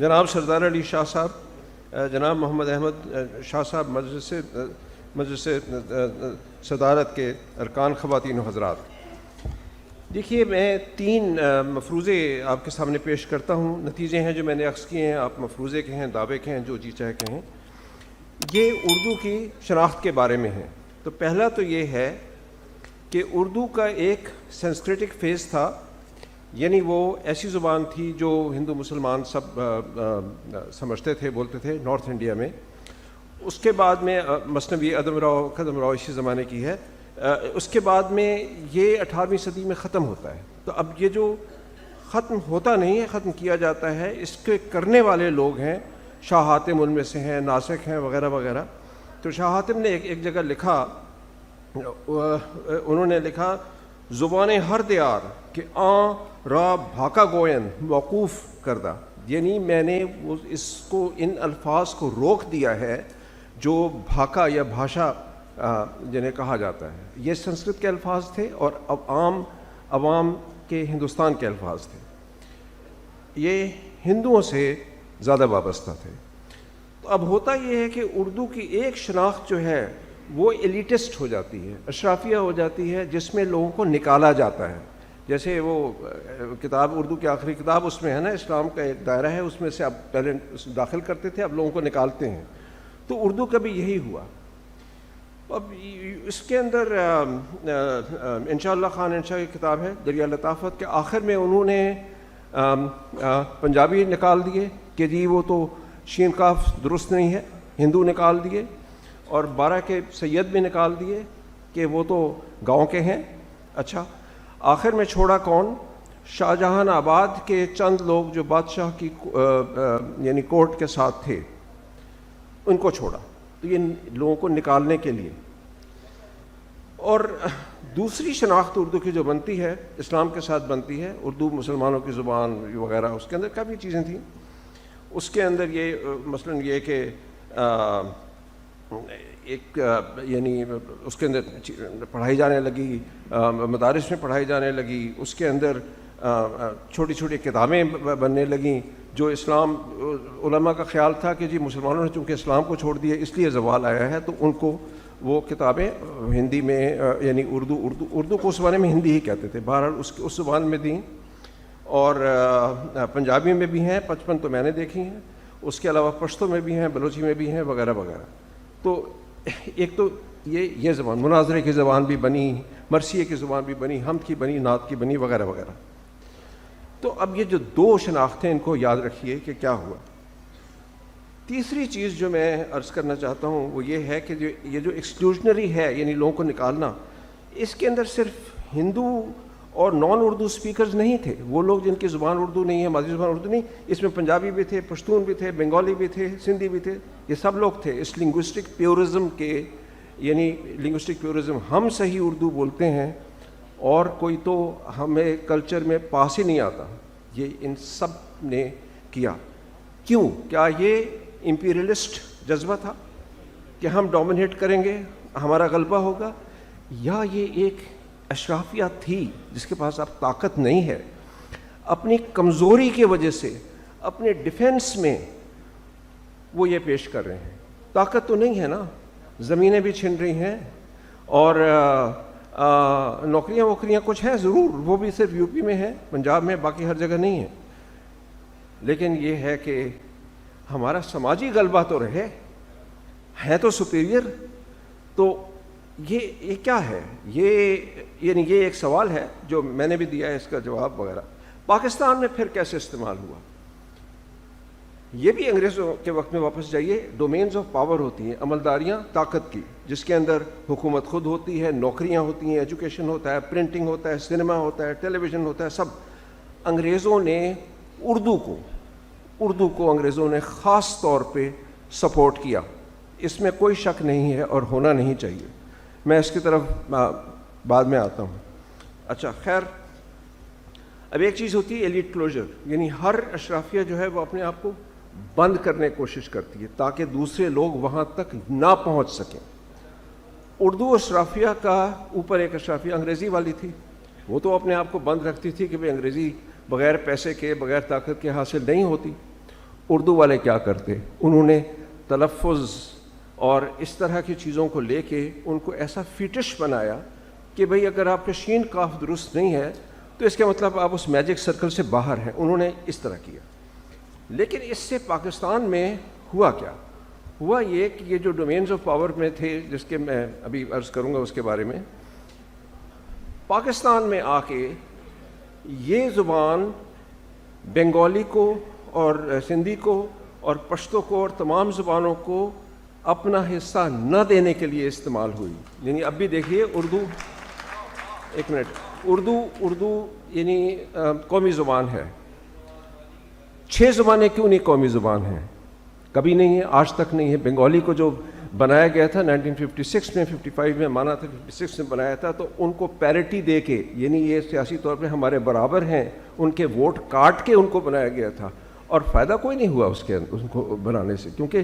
جناب سردار علی شاہ صاحب، جناب محمد احمد شاہ صاحب، مجلس صدارت کے ارکان، خواتین و حضرات، دیکھیے میں 3 مفروضے آپ کے سامنے پیش کرتا ہوں. نتیجے ہیں جو میں نے عکس کیے ہیں، آپ مفروضے کہیں، دعوے کہیں، جو جی چاہے کہیں. یہ اردو کی شناخت کے بارے میں ہے. تو پہلا تو یہ ہے کہ اردو کا ایک سنسکرٹک فیز تھا، یعنی وہ ایسی زبان تھی جو ہندو مسلمان سب سمجھتے تھے، بولتے تھے نارتھ انڈیا میں. اس کے بعد میں مثنوی قدم راؤ اسی زمانے کی ہے. اس کے بعد میں یہ 18ویں صدی میں ختم ہوتا ہے. تو اب یہ جو ختم ہوتا نہیں ہے، ختم کیا جاتا ہے، اس کے کرنے والے لوگ ہیں. شاہ حاتم ان میں سے ہیں، ناسخ ہیں، وغیرہ وغیرہ. تو شاہ حاتم نے ایک جگہ لکھا، انہوں نے لکھا زبان ہر دیار کہ آن را بھاکا گوین موقوف کردہ، یعنی میں نے اس کو، ان الفاظ کو روک دیا ہے جو بھاکا یا بھاشا جنہیں کہا جاتا ہے. یہ سنسکرت کے الفاظ تھے اور عوام کے ہندوستان کے الفاظ تھے. یہ ہندوؤں سے زیادہ وابستہ تھے. تو اب ہوتا یہ ہے کہ اردو کی ایک شناخت جو ہے وہ ایلیٹسٹ ہو جاتی ہے، اشرافیہ ہو جاتی ہے، جس میں لوگوں کو نکالا جاتا ہے. جیسے وہ کتاب، اردو کی آخری کتاب، اس میں ہے نا، اسلام کا ایک دائرہ ہے، اس میں سے اب پہلے داخل کرتے تھے، اب لوگوں کو نکالتے ہیں. تو اردو کا بھی یہی ہوا. اب اس کے اندر انشاءاللہ خان انشاء کی کتاب ہے دریا لطافت کے آخر میں انہوں نے پنجابی نکال دیے کہ جی وہ تو شین کاف درست نہیں ہے، ہندو نکال دیے، اور 12 کے سید بھی نکال دیے کہ وہ تو گاؤں کے ہیں. اچھا، آخر میں چھوڑا کون؟ شاہ جہان آباد کے چند لوگ جو بادشاہ کی یعنی کورٹ کے ساتھ تھے، ان کو چھوڑا. تو یہ لوگوں کو نکالنے کے لیے. اور دوسری شناخت اردو کی جو بنتی ہے، اسلام کے ساتھ بنتی ہے. اردو مسلمانوں کی زبان وغیرہ، اس کے اندر کافی چیزیں تھیں. اس کے اندر یہ مثلاً یہ کہ ایک یعنی اس کے اندر پڑھائی جانے لگی، مدارس میں پڑھائی جانے لگی. اس کے اندر چھوٹی چھوٹی کتابیں بننے لگیں جو اسلام، علماء کا خیال تھا کہ جی مسلمانوں نے چونکہ اسلام کو چھوڑ دیا اس لیے زوال آیا ہے، تو ان کو وہ کتابیں ہندی میں، یعنی اردو کو اس زمانے میں ہندی ہی کہتے تھے، بہرحال اس زبان میں دیں. اور پنجابی میں بھی ہیں 55 تو میں نے دیکھی ہیں. اس کے علاوہ پشتو میں بھی ہیں، بلوچی میں بھی ہیں، وغیرہ وغیرہ. تو ایک تو یہ زبان، مناظرے کی زبان بھی بنی، مرثیے کی زبان بھی بنی، حمد کی بنی، نعت کی بنی، وغیرہ وغیرہ. تو اب یہ جو 2 شناختیں، ان کو یاد رکھیے کہ کیا ہوا. تیسری چیز جو میں عرض کرنا چاہتا ہوں وہ یہ ہے کہ یہ جو ایکسکلوژنری ہے، یعنی لوگوں کو نکالنا، اس کے اندر صرف ہندو اور نان اردو سپیکرز نہیں تھے. وہ لوگ جن کی زبان اردو نہیں ہے، مادری زبان اردو نہیں، اس میں پنجابی بھی تھے، پشتون بھی تھے، بنگالی بھی تھے، سندھی بھی تھے. یہ سب لوگ تھے اس لنگوسٹک پیورزم کے، یعنی لنگوسٹک پیورزم، ہم صحیح اردو بولتے ہیں اور کوئی تو ہمیں کلچر میں پاس ہی نہیں آتا. یہ ان سب نے کیا. کیوں؟ کیا یہ امپیریلسٹ جذبہ تھا کہ ہم ڈومینیٹ کریں گے، ہمارا غلبہ ہوگا، یا یہ ایک اشرافیہ تھی جس کے پاس اب طاقت نہیں ہے، اپنی کمزوری کی وجہ سے اپنے ڈیفنس میں وہ یہ پیش کر رہے ہیں؟ طاقت تو نہیں ہے نا، زمینیں بھی چھن رہی ہیں، اور نوکریاں ووکریاں کچھ ہیں ضرور، وہ بھی صرف یو پی میں ہیں، پنجاب میں، باقی ہر جگہ نہیں ہے. لیکن یہ ہے کہ ہمارا سماجی غلبہ تو رہے، ہے تو سپیریئر. تو یہ کیا ہے؟ یعنی یہ ایک سوال ہے جو میں نے بھی دیا ہے، اس کا جواب وغیرہ. پاکستان میں پھر کیسے استعمال ہوا؟ یہ بھی انگریزوں کے وقت میں واپس جائیے. ڈومینز آف پاور ہوتی ہیں، عملداریاں طاقت کی، جس کے اندر حکومت خود ہوتی ہے، نوکریاں ہوتی ہیں، ایجوکیشن ہوتا ہے، پرنٹنگ ہوتا ہے، سینما ہوتا ہے، ٹیلی ویژن ہوتا ہے، سب. انگریزوں نے اردو کو انگریزوں نے خاص طور پہ سپورٹ کیا. اس میں کوئی شک نہیں ہے اور ہونا نہیں چاہیے. میں اس کی طرف بعد میں آتا ہوں. اچھا خیر، اب ایک چیز ہوتی ہے ایلیٹ کلوجر، یعنی ہر اشرافیہ جو ہے وہ اپنے آپ کو بند کرنے کی کوشش کرتی ہے تاکہ دوسرے لوگ وہاں تک نہ پہنچ سکیں. اردو اشرافیہ کا اوپر ایک اشرافیہ انگریزی والی تھی، وہ تو اپنے آپ کو بند رکھتی تھی کہ بھئی انگریزی بغیر پیسے کے، بغیر طاقت کے حاصل نہیں ہوتی. اردو والے کیا کرتے؟ انہوں نے تلفظ اور اس طرح کی چیزوں کو لے کے ان کو ایسا فیٹش بنایا کہ بھئی اگر آپ کا شین کاف درست نہیں ہے تو اس کا مطلب آپ اس میجک سرکل سے باہر ہیں. انہوں نے اس طرح کیا. لیکن اس سے پاکستان میں ہوا کیا؟ ہوا یہ کہ یہ جو ڈومینز آف پاور میں تھے، جس کے میں ابھی عرض کروں گا اس کے بارے میں، پاکستان میں آ کے یہ زبان بنگالی کو اور سندھی کو اور پشتو کو اور تمام زبانوں کو اپنا حصہ نہ دینے کے لیے استعمال ہوئی. یعنی اب بھی دیکھیے اردو، ایک منٹ، اردو یعنی قومی زبان ہے. 6 زبانیں کیوں نہیں قومی زبان ہیں؟ کبھی نہیں ہے، آج تک نہیں ہے. بنگالی کو جو بنایا گیا تھا 1956 میں، 55 میں مانا تھا، 56 میں بنایا تھا، تو ان کو پیرٹی دے کے، یعنی یہ سیاسی طور پہ ہمارے برابر ہیں، ان کے ووٹ کاٹ کے ان کو بنایا گیا تھا. اور فائدہ کوئی نہیں ہوا اس کے ان کو بنانے سے، کیونکہ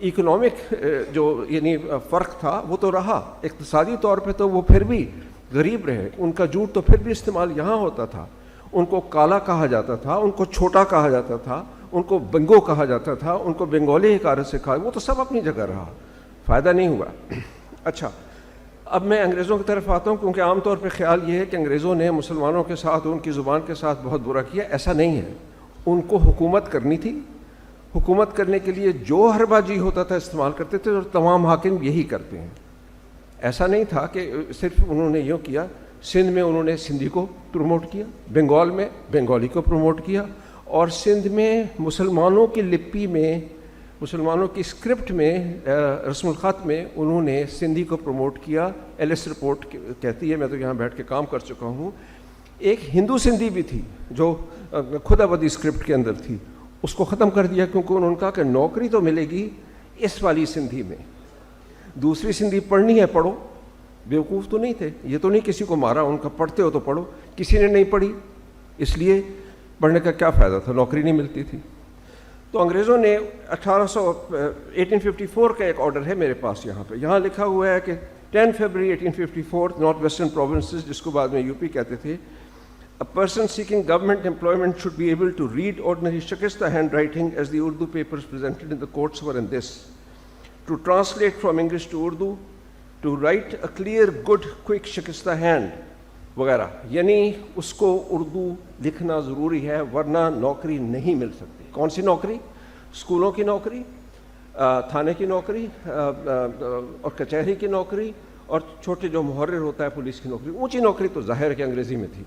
اکنامک جو یعنی فرق تھا وہ تو رہا. اقتصادی طور پہ تو وہ پھر بھی غریب رہے. ان کا جھوٹ تو پھر بھی استعمال یہاں ہوتا تھا. ان کو کالا کہا جاتا تھا، ان کو چھوٹا کہا جاتا تھا، ان کو بنگو کہا جاتا تھا، ان کو بنگالی حکارت سے کہا. وہ تو سب اپنی جگہ رہا، فائدہ نہیں ہوا. اچھا، اب میں انگریزوں کی طرف آتا ہوں، کیونکہ عام طور پہ خیال یہ ہے کہ انگریزوں نے مسلمانوں کے ساتھ، ان کی زبان کے ساتھ بہت برا کیا. ایسا نہیں ہے. ان کو حکومت کرنی تھی. حکومت کرنے کے لیے جو حربہ جی ہوتا تھا استعمال کرتے تھے، اور تمام حاکم یہی کرتے ہیں. ایسا نہیں تھا کہ صرف انہوں نے یوں کیا. سندھ میں انہوں نے سندھی کو پروموٹ کیا، بنگال میں بنگالی کو پروموٹ کیا، اور سندھ میں مسلمانوں کی لپی میں، مسلمانوں کی اسکرپٹ میں، رسم الخط میں انہوں نے سندھی کو پروموٹ کیا. ایلس رپورٹ کہتی ہے، میں تو یہاں بیٹھ کے کام کر چکا ہوں. ایک ہندو سندھی بھی تھی جو خدا بدی اسکرپٹ کے اندر تھی، اس کو ختم کر دیا، کیونکہ انہوں نے کہا کہ نوکری تو ملے گی اس والی سندھی میں، دوسری سندھی پڑھنی ہے پڑھو. بیوقوف تو نہیں تھے، یہ تو نہیں کسی کو مارا ان کا، پڑھتے ہو تو پڑھو. کسی نے نہیں پڑھی، اس لیے پڑھنے کا کیا فائدہ تھا، نوکری نہیں ملتی تھی. تو انگریزوں نے 1854 کا ایک آرڈر ہے میرے پاس یہاں پہ، یہاں لکھا ہوا ہے کہ 10 فروری 1854 نارتھ ویسٹرن پروونسز، جس کو بعد میں یو پی کہتے تھے، a person seeking government employment should be able to read ordinary Shikista handwriting as the Urdu papers presented in the courts were in this, to translate from English to Urdu, to write a clear, good, quick Shikista hand وغیرہ. یعنی اس کو اردو لکھنا ضروری ہے، ورنہ نوکری نہیں مل سکتی. کون سی نوکری؟ اسکولوں کی نوکری، تھانے کی نوکری، اور کچہری کی نوکری، اور چھوٹے جو محرر ہوتا ہے پولیس کی نوکری. اونچی نوکری تو ظاہر ہے کہ انگریزی میں تھی.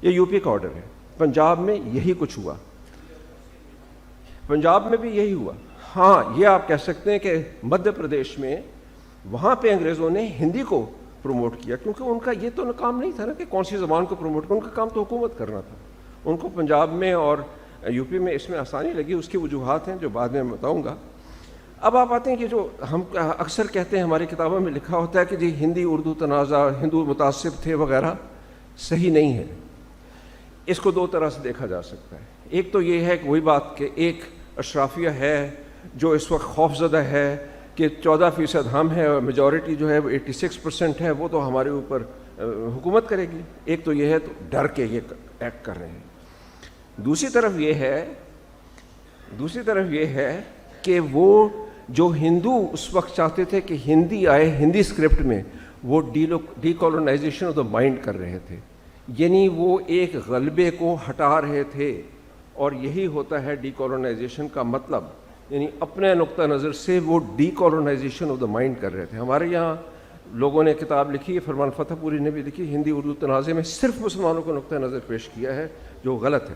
یہ یو پی کا آرڈر ہے. پنجاب میں یہی کچھ ہوا، پنجاب میں بھی یہی ہوا. ہاں، یہ آپ کہہ سکتے ہیں کہ مدھیہ پردیش میں وہاں پہ انگریزوں نے ہندی کو پروموٹ کیا، کیونکہ ان کا یہ تو کام نہیں تھا نا کہ کون سی زبان کو پروموٹ کرنا، ان کا کام تو حکومت کرنا تھا. ان کو پنجاب میں اور یو پی میں اس میں آسانی لگی. اس کی وجوہات ہیں جو بعد میں بتاؤں گا. اب آپ آتے ہیں کہ جو ہم اکثر کہتے ہیں، ہماری کتابوں میں لکھا ہوتا ہے کہ جی ہندی اردو تنازع، ہندو متعصب تھے وغیرہ. صحیح نہیں ہے. اس کو 2 طرح سے دیکھا جا سکتا ہے. ایک تو یہ ہے کہ وہی بات کہ ایک اشرافیہ ہے جو اس وقت خوف زدہ ہے کہ 14% ہم ہیں اور میجورٹی جو ہے وہ 86% ہے، وہ تو ہمارے اوپر حکومت کرے گی. ایک تو یہ ہے، تو ڈر کے یہ ایکٹ کر رہے ہیں. دوسری طرف یہ ہے کہ وہ جو ہندو اس وقت چاہتے تھے کہ ہندی آئے ہندی اسکرپٹ میں، وہ decolonisation of the mind کر رہے تھے. یعنی وہ ایک غلبے کو ہٹا رہے تھے، اور یہی ہوتا ہے ڈی کالونائزیشن کا مطلب. یعنی اپنے نقطہ نظر سے وہ decolonisation of the mind کر رہے تھے. ہمارے یہاں لوگوں نے کتاب لکھی ہے، فرمان فتح پوری نے بھی لکھی، ہندی اردو تنازع میں صرف مسلمانوں کو نقطہ نظر پیش کیا ہے، جو غلط ہے.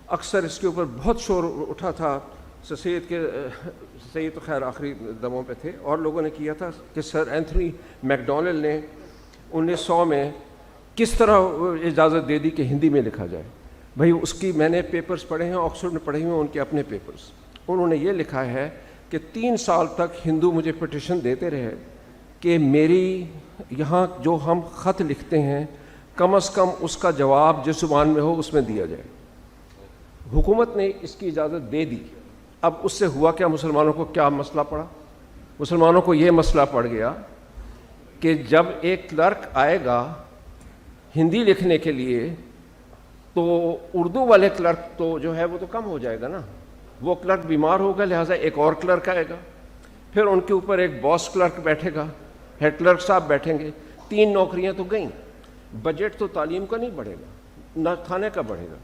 اکثر اس کے اوپر بہت شور اٹھا تھا. سید تو خیر آخری دموں پہ تھے، اور لوگوں نے کیا تھا کہ سر اینتھنی میکڈونلڈ نے 1900 میں کس طرح اجازت دے دی کہ ہندی میں لکھا جائے. بھائی اس کی میں نے پیپرز پڑھے ہیں، آکسفورڈ میں پڑھے ہوئے ان کے اپنے پیپرز. انہوں نے یہ لکھا ہے کہ 3 سال تک ہندو مجھے پٹیشن دیتے رہے کہ میری یہاں جو ہم خط لکھتے ہیں کم از کم اس کا جواب جس زبان میں ہو اس میں دیا جائے. حکومت نے اس کی اجازت دے دی. اب اس سے ہوا کیا؟ مسلمانوں کو کیا مسئلہ پڑا؟ مسلمانوں کو یہ مسئلہ پڑ گیا کہ جب ایک کلرک آئے گا ہندی لکھنے کے لیے تو اردو والے کلرک تو جو ہے وہ تو کم ہو جائے گا نا. وہ کلرک بیمار ہوگا لہٰذا ایک اور کلرک آئے گا، پھر ان کے اوپر ایک باس کلرک بیٹھے گا، ہیڈ کلرک صاحب بیٹھیں گے. 3 نوکریاں تو گئیں. بجٹ تو تعلیم کا نہیں بڑھے گا، نہ تھانے کا بڑھے گا،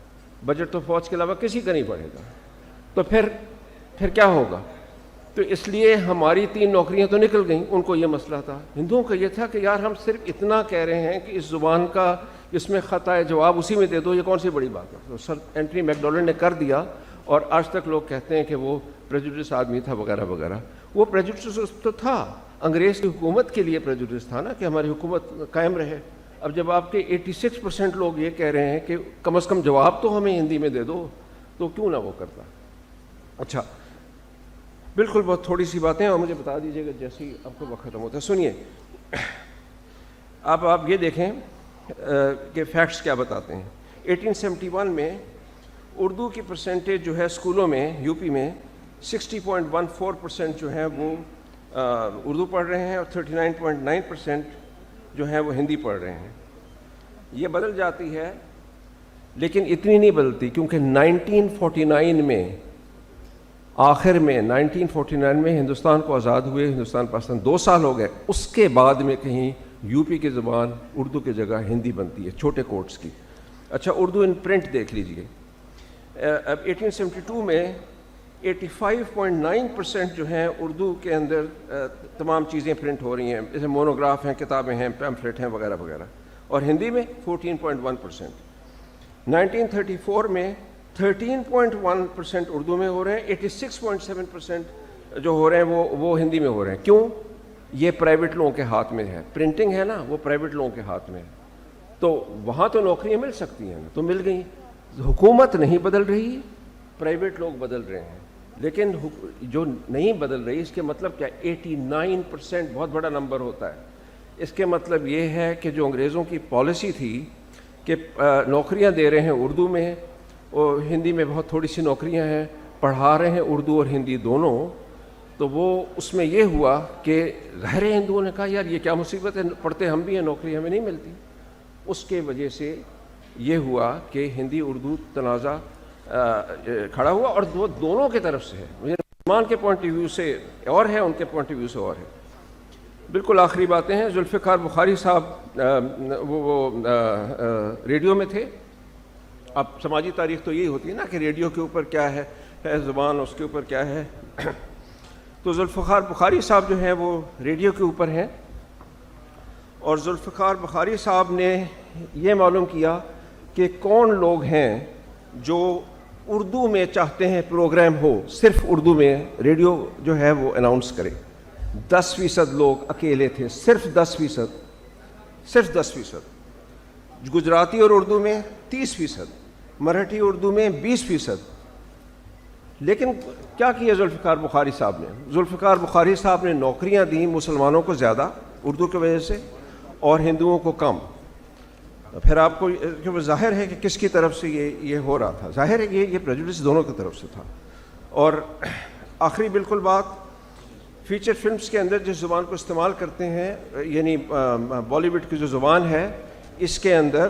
بجٹ تو فوج کے علاوہ کسی کا نہیں بڑھے گا. تو پھر کیا ہوگا؟ تو اس لیے ہماری 3 نوکریاں تو نکل گئیں. ان کو یہ مسئلہ تھا. ہندوؤں کا یہ تھا کہ یار ہم صرف اتنا کہہ رہے ہیں کہ اس زبان کا اس میں خطا ہے جواب اسی میں دے دو، یہ کون سی بڑی بات ہے. تو سر اینٹونی میک ڈونلڈ نے کر دیا، اور آج تک لوگ کہتے ہیں کہ وہ پریجوڈس آدمی تھا وغیرہ وغیرہ. وہ پریجوڈس تو تھا، انگریز کی حکومت کے لیے پریجوڈس تھا نا، کہ ہماری حکومت قائم رہے. اب جب آپ کے 86% لوگ یہ کہہ رہے ہیں کہ کم از کم جواب تو ہمیں ہندی میں دے دو، تو کیوں نہ وہ کرتا. اچھا بالکل بہت تھوڑی سی باتیں، اور مجھے بتا دیجیے گا جیسے ہی آپ کو وقت ختم ہوتا ہے. سنیے، آپ یہ دیکھیں کہ فیکٹس کیا بتاتے ہیں. 1871 میں اردو کی پرسنٹیج جو ہے اسکولوں میں یو پی میں 60.14% جو ہیں وہ اردو پڑھ رہے ہیں، اور 39.9% جو ہیں وہ ہندی پڑھ رہے ہیں. یہ بدل جاتی ہے لیکن اتنی نہیں بدلتی، کیونکہ 1949 میں آخر میں 1949 میں ہندوستان کو آزاد ہوئے، ہندوستان پاکستان 2 سال ہو گئے، اس کے بعد میں کہیں یو پی کی زبان اردو کی جگہ ہندی بنتی ہے چھوٹے کورٹس کی. اچھا اردو ان پرنٹ دیکھ لیجئے. اب 1872 میں 85.9% جو ہیں اردو کے اندر تمام چیزیں پرنٹ ہو رہی ہیں، جیسے مونوگراف ہیں، کتابیں ہیں، پیمفلٹ ہیں وغیرہ وغیرہ، اور ہندی میں 14.1%. 1934 میں 13.1% اردو میں ہو رہے ہیں، 86.7% جو ہو رہے ہیں وہ ہندی میں ہو رہے ہیں. کیوں؟ یہ پرائیویٹ لوگوں کے ہاتھ میں ہے. پرنٹنگ ہے نا، وہ پرائیویٹ لوگوں کے ہاتھ میں ہے. تو وہاں تو نوکریاں مل سکتی ہیں، تو مل گئیں. حکومت نہیں بدل رہی، پرائیویٹ لوگ بدل رہے ہیں. لیکن جو نہیں بدل رہی، اس کے مطلب کیا؟ 89% بہت بڑا نمبر ہوتا ہے. اس کے مطلب یہ ہے کہ جو انگریزوں کی پالیسی تھی کہ نوکریاں دے رہے ہیں اردو میں اور ہندی میں بہت تھوڑی سی نوکریاں ہیں، پڑھا رہے ہیں اردو اور ہندی دونوں، تو وہ اس میں یہ ہوا کہ غیر ہندوؤں نے کہا یار یہ کیا مصیبت ہے، پڑھتے ہم بھی ہیں، نوکری ہمیں نہیں ملتی. اس کے وجہ سے یہ ہوا کہ ہندی اردو تنازع کھڑا ہوا، اور دونوں کی طرف سے ہے. مسلمان کے پوائنٹ آف ویو سے اور ہے، ان کے پوائنٹ آف ویو سے اور ہے. بالکل آخری باتیں ہیں. ذوالفقار بخاری صاحب وہ ریڈیو میں تھے. اب سماجی تاریخ تو یہی ہوتی ہے نا کہ ریڈیو کے اوپر کیا ہے زبان، اس کے اوپر کیا ہے. تو ذوالفقار بخاری صاحب جو ہیں وہ ریڈیو کے اوپر ہیں، اور ذوالفقار بخاری صاحب نے یہ معلوم کیا کہ کون لوگ ہیں جو اردو میں چاہتے ہیں پروگرام ہو، صرف اردو میں ریڈیو جو ہے وہ اناؤنس کرے. 10% لوگ اکیلے تھے، صرف 10%. گجراتی اور اردو میں 30%، مراٹھی اردو میں 20%. لیکن کیا کیا ذوالفقار بخاری صاحب نے؟ ذوالفقار بخاری صاحب نے نوکریاں دیں مسلمانوں کو زیادہ اردو کی وجہ سے، اور ہندوؤں کو کم. پھر آپ کو ظاہر ہے کہ کس کی طرف سے یہ ہو رہا تھا. ظاہر ہے یہ پریجوڈس دونوں کی طرف سے تھا. اور آخری بالکل بات، فیچر فلمز کے اندر جس زبان کو استعمال کرتے ہیں، یعنی بالی ووڈ کی جو زبان ہے، اس کے اندر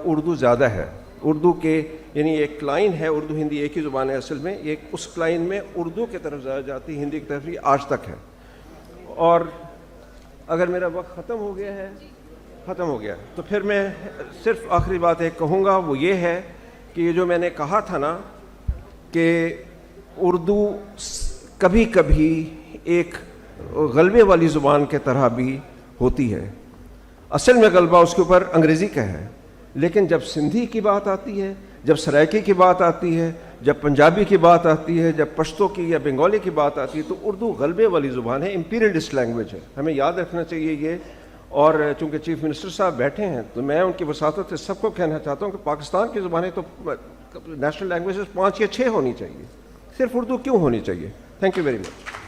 اردو زیادہ ہے. اردو کے یعنی ایک لائن ہے، اردو ہندی ایک ہی زبان ہے اصل میں، اس لائن میں اردو کی طرف زیادہ جاتی، ہندی کی طرف یہ آج تک ہے. اور اگر میرا وقت ختم ہو گیا تو پھر میں صرف آخری بات ایک کہوں گا، وہ یہ ہے کہ یہ جو میں نے کہا تھا نا کہ اردو کبھی کبھی ایک غلبے والی زبان کے طرح بھی ہوتی ہے. اصل میں غلبہ اس کے اوپر انگریزی کا ہے، لیکن جب سندھی کی بات آتی ہے، جب سرائکی کی بات آتی ہے، جب پنجابی کی بات آتی ہے، جب پشتو کی یا بنگالی کی بات آتی ہے، تو اردو غلبے والی زبان ہے، امپیریلسٹ لینگویج ہے. ہمیں یاد رکھنا چاہیے یہ. اور چونکہ چیف منسٹر صاحب بیٹھے ہیں تو میں ان کی وساطت سے سب کو کہنا چاہتا ہوں کہ پاکستان کی زبانیں تو نیشنل لینگویجز 5 یا 6 ہونی چاہیے، صرف اردو کیوں ہونی چاہیے. Thank you very much.